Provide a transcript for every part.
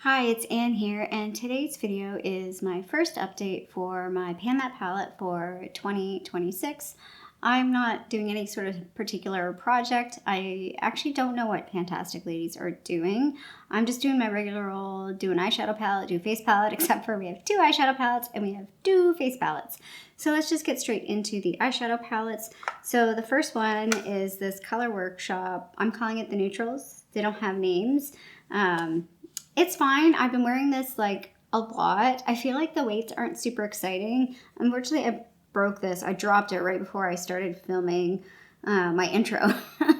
Hi, it's Anne here, and today's video is my first update for my Pan That palette for 2026. I'm not doing any sort of particular project. I actually don't know what Fantastic Ladies are doing. I'm just doing my regular old, do an eyeshadow palette, do a face palette, except for we have 2 eyeshadow palettes and we have 2 face palettes. So let's just get straight into the eyeshadow palettes. So the first one is this Color Workshop. I'm calling it the Neutrals. They don't have names. It's fine. I've been wearing this like a lot. I feel like the weights aren't super exciting. Unfortunately, I broke this. I dropped it right before I started filming my intro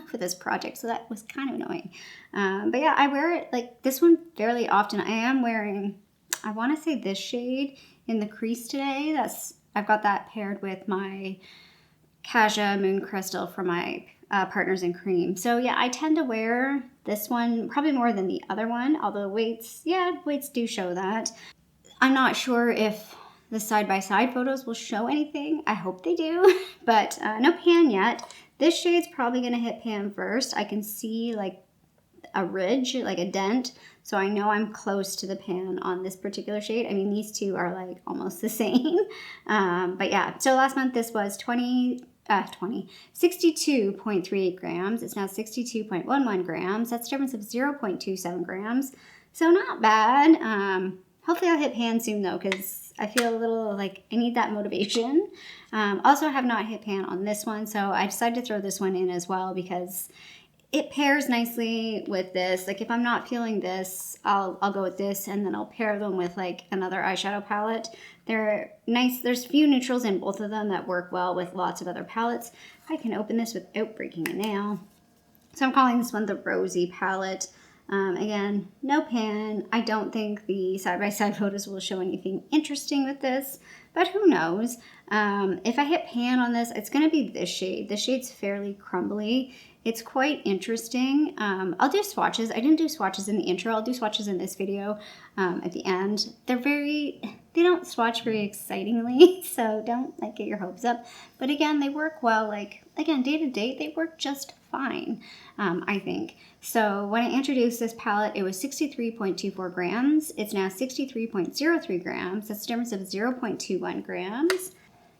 for this project, so that was kind of annoying. But yeah, I wear it like this one fairly often. I am wearing, I want to say this shade in the crease today. I've got that paired with my Kaja Moon Crystal for my Partners in Cream. So yeah, I tend to wear this one probably more than the other one, although weights do show that. I'm not sure if the side-by-side photos will show anything. I hope they do, but no pan yet. This shade's probably gonna hit pan first. I can see like a ridge, like a dent, so I know I'm close to the pan on this particular shade. I mean, these two are like almost the same. But yeah, so last month this was 62.38 grams. It's now 62.11 grams. That's a difference of 0.27 grams. So not bad. Hopefully I'll hit pan soon though, because I feel a little like I need that motivation. Also, I have not hit pan on this one, so I decided to throw this one in as well because it pairs nicely with this. Like if I'm not feeling this, I'll go with this, and then I'll pair them with like another eyeshadow palette. They're nice. There's a few neutrals in both of them that work well with lots of other palettes. I can open this without breaking a nail. So I'm calling this one the Rosy palette. Again, no pan. I don't think the side-by-side photos will show anything interesting with this, but who knows? If I hit pan on this, it's going to be this shade. This shade's fairly crumbly. It's quite interesting. I'll do swatches. I didn't do swatches in the intro. I'll do swatches in this video at the end. They don't swatch very excitingly, so don't like get your hopes up. But again, they work well. Like again, day to day, they work just fine, I think. So when I introduced this palette, it was 63.24 grams. It's now 63.03 grams. That's a difference of 0.21 grams.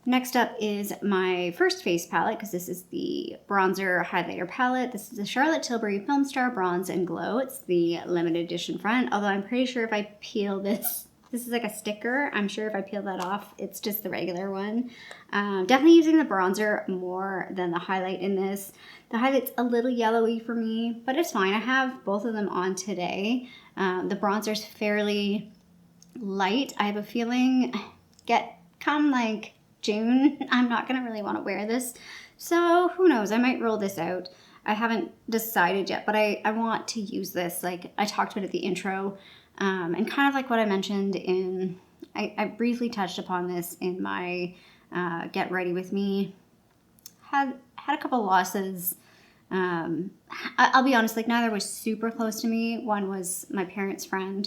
Next up is my first face palette, because this is the bronzer highlighter palette. This is the Charlotte Tilbury Film Star Bronze and Glow. It's the limited edition front, although I'm pretty sure if I peel this is like a sticker. I'm sure if I peel that off, it's just the regular one. Definitely using the bronzer more than the highlight in this. The highlight's a little yellowy for me, but it's fine. I have both of them on today. The bronzer's fairly light. I have a feeling come like June, I'm not gonna really want to wear this. So who knows? I might roll this out. I haven't decided yet, but I want to use this. Like I talked about at the intro. And kind of like what I mentioned I briefly touched upon this in my Get Ready With Me. Had a couple losses. I'll be honest, like neither was super close to me. One was my parents' friend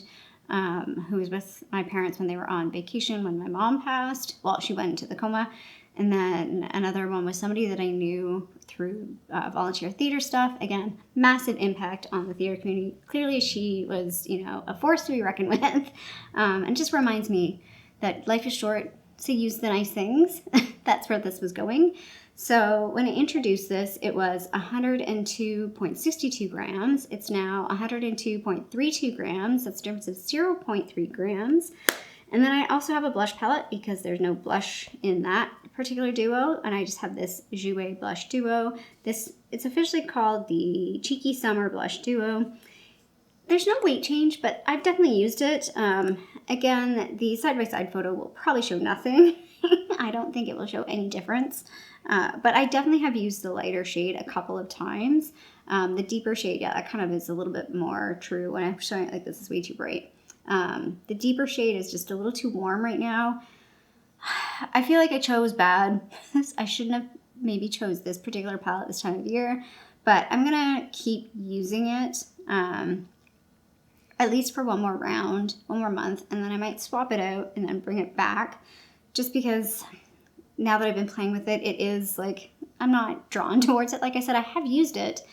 who was with my parents when they were on vacation when my mom passed. Well, she went into the coma. And then another one was somebody that I knew through volunteer theater stuff. Again, massive impact on the theater community. Clearly she was, a force to be reckoned with. And just reminds me that life is short, so use the nice things. That's where this was going. So when I introduced this, it was 102.62 grams. It's now 102.32 grams. That's a difference of 0.3 grams. And then I also have a blush palette because there's no blush in that particular duo. And I just have this Jouer blush duo. It's officially called the Cheeky Summer Blush Duo. There's no weight change, but I've definitely used it. Again, the side-by-side photo will probably show nothing. I don't think it will show any difference. But I definitely have used the lighter shade a couple of times. The deeper shade, yeah, that kind of is a little bit more true. When I'm showing it like this is way too bright. The deeper shade is just a little too warm right now. I feel like I chose bad. I shouldn't have maybe chose this particular palette this time of year, but I'm gonna keep using it at least for one more month, and then I might swap it out and then bring it back, just because now that I've been playing with it, it is like I'm not drawn towards it. Like I said, I have used it,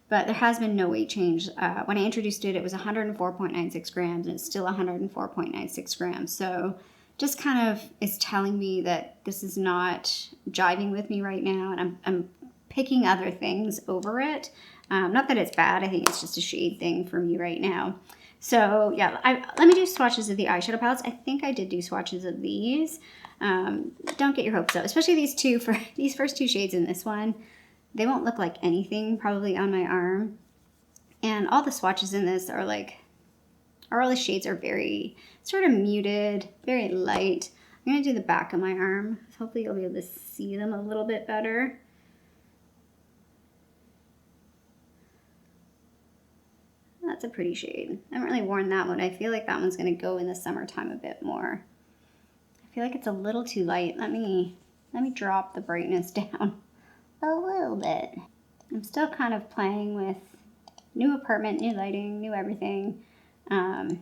but there has been no weight change. When I introduced it, it was 104.96 grams, and it's still 104.96 grams. So just kind of is telling me that this is not jiving with me right now, and I'm picking other things over it. Not that it's bad. I think it's just a shade thing for me right now. So yeah, let me do swatches of the eyeshadow palettes. I think I did do swatches of these. Don't get your hopes up, especially these two, for these first two shades in this one. They won't look like anything probably on my arm. And all the swatches in this are like, all the shades are very sort of muted, very light. I'm gonna do the back of my arm. Hopefully you'll be able to see them a little bit better. That's a pretty shade. I haven't really worn that one. I feel like that one's gonna go in the summertime a bit more. I feel like it's a little too light. Let me drop the brightness down a little bit. I'm still kind of playing with new apartment, new lighting, new everything. You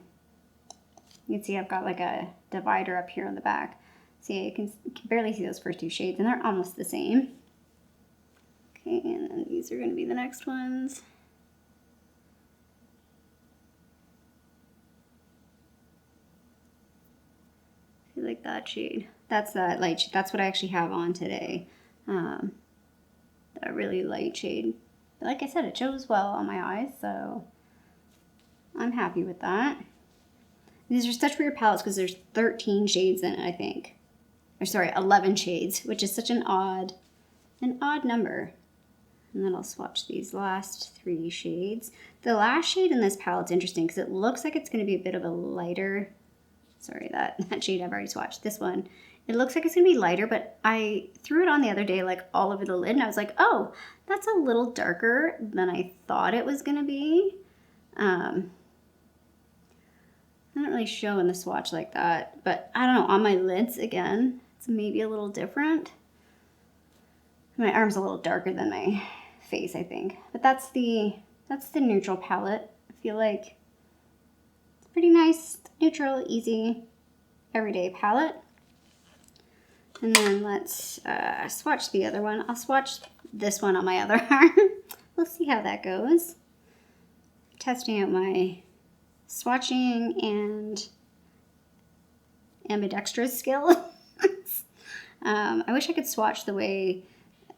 can see I've got like a divider up here on the back. See, you can barely see those first two shades, and they're almost the same. Okay, and then these are gonna be the next ones. Like that shade. That's that light shade. That's what I actually have on today. That really light shade. But like I said, it shows well on my eyes, so I'm happy with that. These are such weird palettes because there's 13 shades in it, I think. Or sorry, 11 shades, which is such an odd number. And then I'll swatch these last 3 shades. The last shade in this palette's interesting because it looks like it's going to be a bit of a lighter. Sorry, that shade I've already swatched. This one, it looks like it's gonna be lighter, but I threw it on the other day, like all over the lid, and I was like, oh, that's a little darker than I thought it was gonna be. I don't really show in the swatch like that, but I don't know, on my lids, again, it's maybe a little different. My arm's a little darker than my face, I think, but that's the neutral palette. I feel like it's pretty nice. Neutral, easy, everyday palette. And then let's swatch the other one. I'll swatch this one on my other arm. We'll see how that goes. Testing out my swatching and ambidextrous skills. I wish I could swatch the way,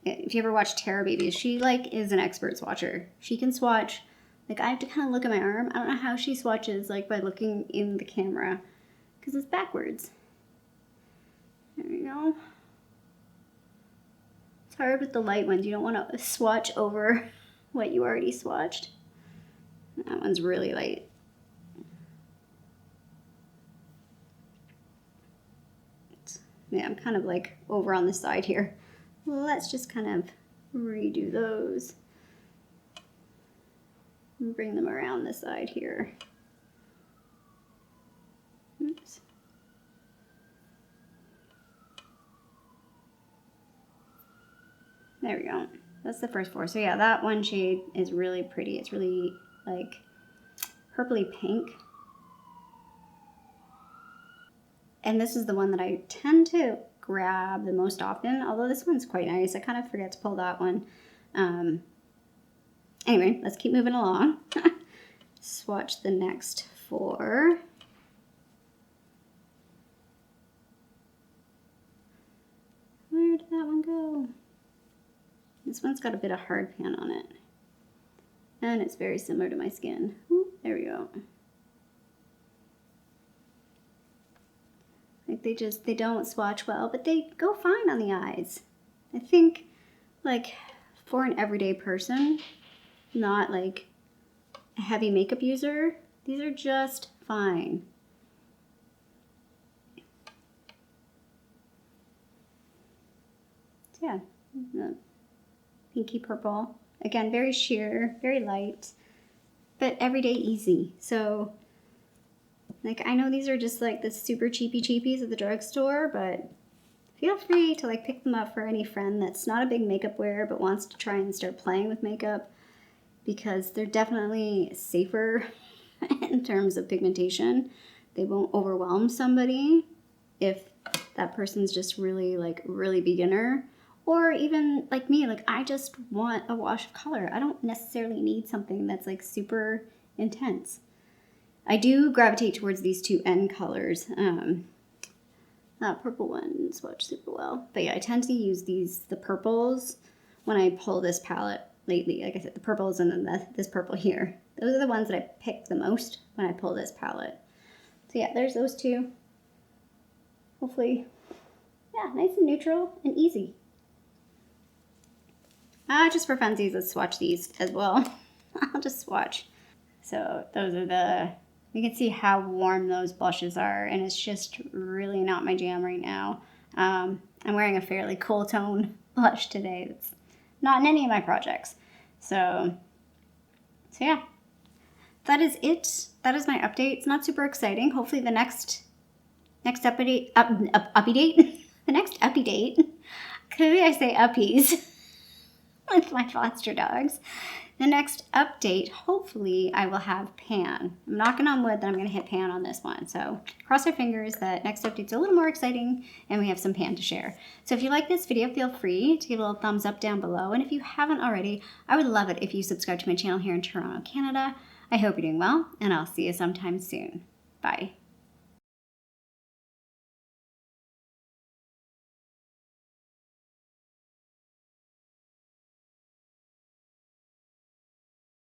if you ever watch Tara Babies, she like is an expert swatcher. She can swatch. Like, I have to kind of look at my arm. I don't know how she swatches, like, by looking in the camera. Because it's backwards. There we go. It's hard with the light ones. You don't want to swatch over what you already swatched. That one's really light. Yeah, I'm kind of, like, over on the side here. Let's just kind of redo those. Bring them around the side here. Oops. There we go. That's the first 4. So yeah, that one shade is really pretty. It's really like purpley pink. And this is the one that I tend to grab the most often, although this one's quite nice. I kind of forget to pull that one. Anyway, let's keep moving along. Swatch the next 4. Where did that one go? This one's got a bit of hard pan on it. And it's very similar to my skin. Ooh, there we go. Like they don't swatch well, but they go fine on the eyes. I think, like, for an everyday person, not like a heavy makeup user, these are just fine. So yeah, the pinky purple. Again, very sheer, very light, but everyday easy. So, like, I know these are just like the super cheapies at the drugstore, but feel free to like pick them up for any friend that's not a big makeup wearer but wants to try and start playing with makeup, because they're definitely safer in terms of pigmentation. They won't overwhelm somebody if that person's just really beginner, Or even like me, like I just want a wash of color. I don't necessarily need something that's like super intense. I do gravitate towards these two end colors. That purple one swatched super well. But yeah, I tend to use the purples when I pull this palette lately. Like I said, the purples and then this purple here. Those are the ones that I pick the most when I pull this palette. So yeah, there's those two. Hopefully, yeah, nice and neutral and easy. Just for funsies, let's swatch these as well. I'll just swatch. So those are you can see how warm those blushes are, and it's just really not my jam right now. I'm wearing a fairly cool tone blush today. It's not in any of my projects. So yeah, that is it. That is my update. It's not super exciting. Hopefully the next update, the next update, clearly I say uppies with my foster dogs. The next update, hopefully I will have pan. I'm knocking on wood that I'm going to hit pan on this one. So cross our fingers that next update's a little more exciting and we have some pan to share. So if you like this video, feel free to give a little thumbs up down below. And if you haven't already, I would love it if you subscribe to my channel here in Toronto, Canada. I hope you're doing well, and I'll see you sometime soon. Bye.